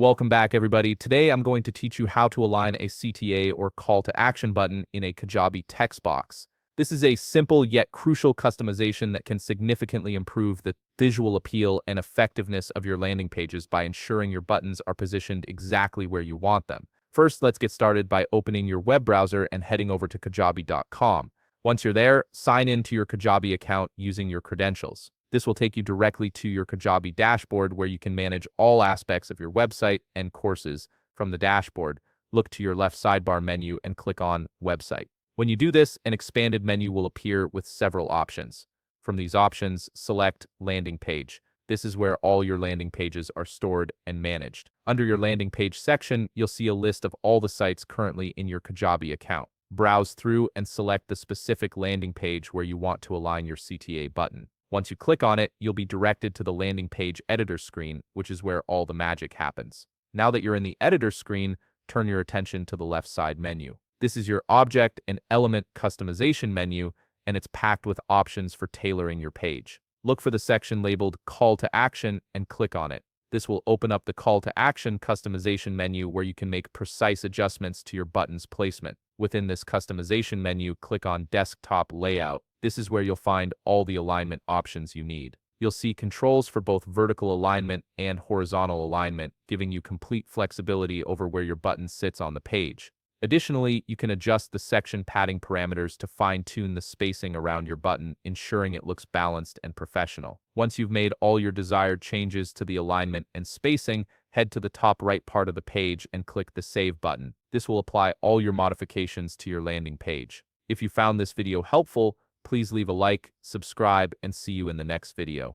Welcome back, everybody. Today, I'm going to teach you how to align a CTA or call to action button in a Kajabi text box. This is a simple yet crucial customization that can significantly improve the visual appeal and effectiveness of your landing pages by ensuring your buttons are positioned exactly where you want them. First, let's get started by opening your web browser and heading over to kajabi.com. Once you're there, sign in to your Kajabi account using your credentials. This will take you directly to your Kajabi dashboard where you can manage all aspects of your website and courses from the dashboard. Look to your left sidebar menu and click on Website. When you do this, an expanded menu will appear with several options. From these options, select Landing Page. This is where all your landing pages are stored and managed. Under your landing page section, you'll see a list of all the sites currently in your Kajabi account. Browse through and select the specific landing page where you want to align your CTA button. Once you click on it, you'll be directed to the landing page editor screen, which is where all the magic happens. Now that you're in the editor screen, turn your attention to the left side menu. This is your object and element customization menu, and it's packed with options for tailoring your page. Look for the section labeled Call to Action and click on it. This will open up the Call to Action customization menu where you can make precise adjustments to your button's placement. Within this customization menu, click on Desktop Layout. This is where you'll find all the alignment options you need. You'll see controls for both vertical alignment and horizontal alignment, giving you complete flexibility over where your button sits on the page. Additionally, you can adjust the section padding parameters to fine-tune the spacing around your button, ensuring it looks balanced and professional. Once you've made all your desired changes to the alignment and spacing, head to the top right part of the page and click the Save button. This will apply all your modifications to your landing page. If you found this video helpful, please leave a like, subscribe, and see you in the next video.